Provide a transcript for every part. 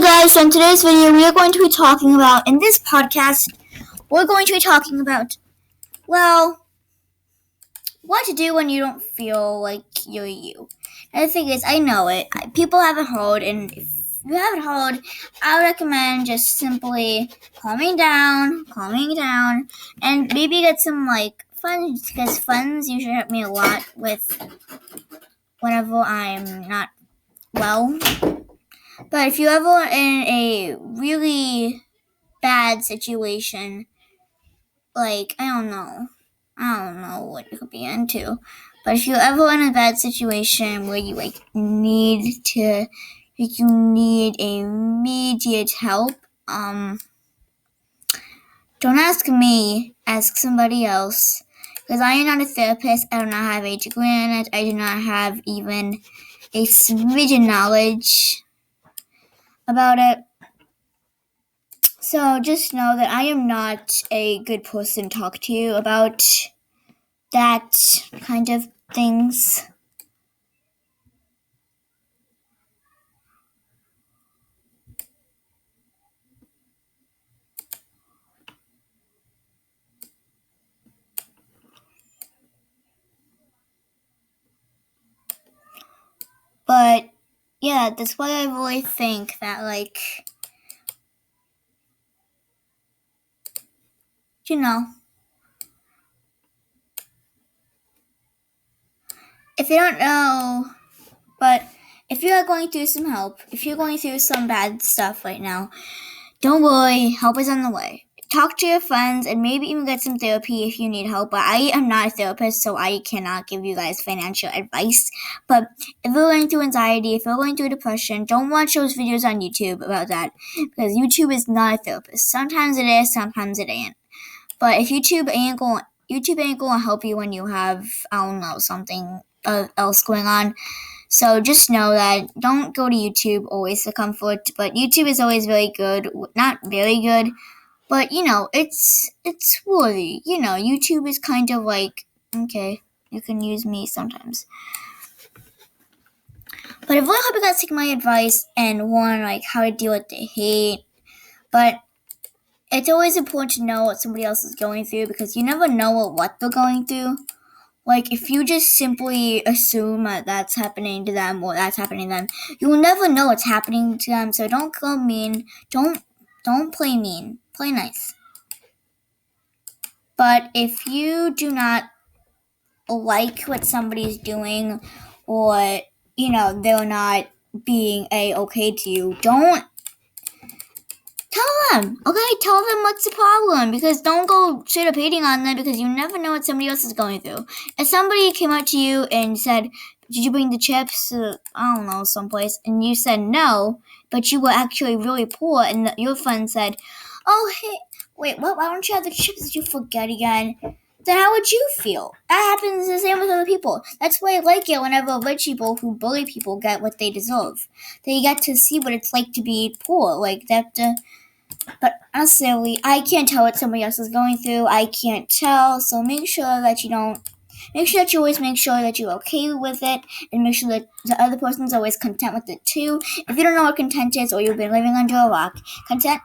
Hi guys, so in today's video we are going to be talking about, in this podcast, we're going to be talking about, well, what to do when you don't feel like you're you. And the thing is, I know it, people haven't heard, and if you haven't heard, I would recommend just simply calming down, and maybe get some, funds, because funds usually help me a lot with whenever I'm not well. But if you're ever in a really bad situation, I don't know what you could be into. But if you're ever in a bad situation where you need immediate help, don't ask me, ask somebody else. Because I am not a therapist, I do not have a degree in it, I do not have even a smidgen knowledge about it. So just know that I am not a good person to talk to you about that kind of things. But yeah, that's why I really think that if you don't know, but if you are going through some help, if you're going through some bad stuff right now, don't worry, help is on the way. Talk to your friends and maybe even get some therapy if you need help. But I am not a therapist, so I cannot give you guys financial advice. But if you're going through anxiety, if you're going through depression, don't watch those videos on YouTube about that, because YouTube is not a therapist. Sometimes it is, sometimes it ain't. But if YouTube ain't going to help you when you have, something else going on. So just know that don't go to YouTube always for comfort, but YouTube is always very good. Not very good, but it's worthy. YouTube is kind of okay, you can use me sometimes. But I really hope you guys take my advice and learn how to deal with the hate. But it's always important to know what somebody else is going through, because you never know what they're going through. If you just simply assume that that's happening to them or that's happening to them, you will never know what's happening to them. So don't go mean. Don't play mean. Play nice. But if you do not like what somebody's doing, or they're not being okay to you, don't tell them. Okay, tell them what's the problem, because don't go straight up hating on them, because you never know what somebody else is going through. If somebody came up to you and said, "Did you bring the chips? Someplace," and you said no, but you were actually really poor, and your friend said, "Oh, hey, wait, what? Why don't you have the chips? Did you forget again?" Then how would you feel? That happens the same with other people. That's why I like it whenever rich people who bully people get what they deserve. They get to see what it's like to be poor. But honestly, I can't tell what somebody else is going through. I can't tell. So make sure that you always make sure that you're okay with it, and make sure that the other person's always content with it too. If you don't know what content is, or you've been living under a rock, content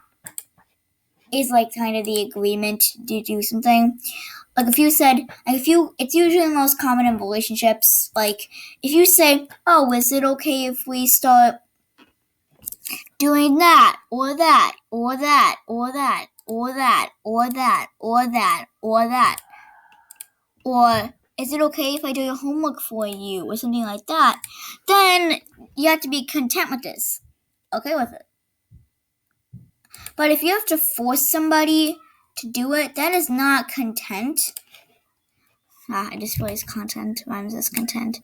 is kind of the agreement to do something. If you said, it's usually the most common in relationships. If you say, "Oh, is it okay if we start doing that, or that, or that, or that, or that, or that, or that, or that," or "Is it okay if I do your homework for you," or something like that, then you have to be content with this. Okay with it. But if you have to force somebody to do it, that is not content. I just realized content rhymes as content.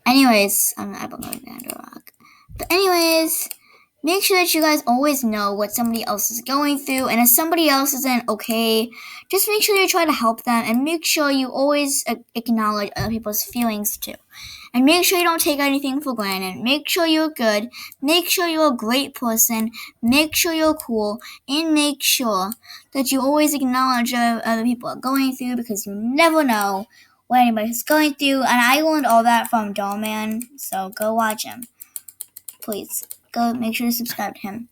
Anyways, I don't know under a rock. But anyways, make sure that you guys always know what somebody else is going through, and if somebody else isn't okay, just make sure you try to help them, and make sure you always acknowledge other people's feelings too. And make sure you don't take anything for granted. Make sure you're good. Make sure you're a great person. Make sure you're cool. And make sure that you always acknowledge what other people are going through, because you never know what anybody's going through. And I learned all that from Dollman, so go watch him. Please, go make sure to subscribe to him.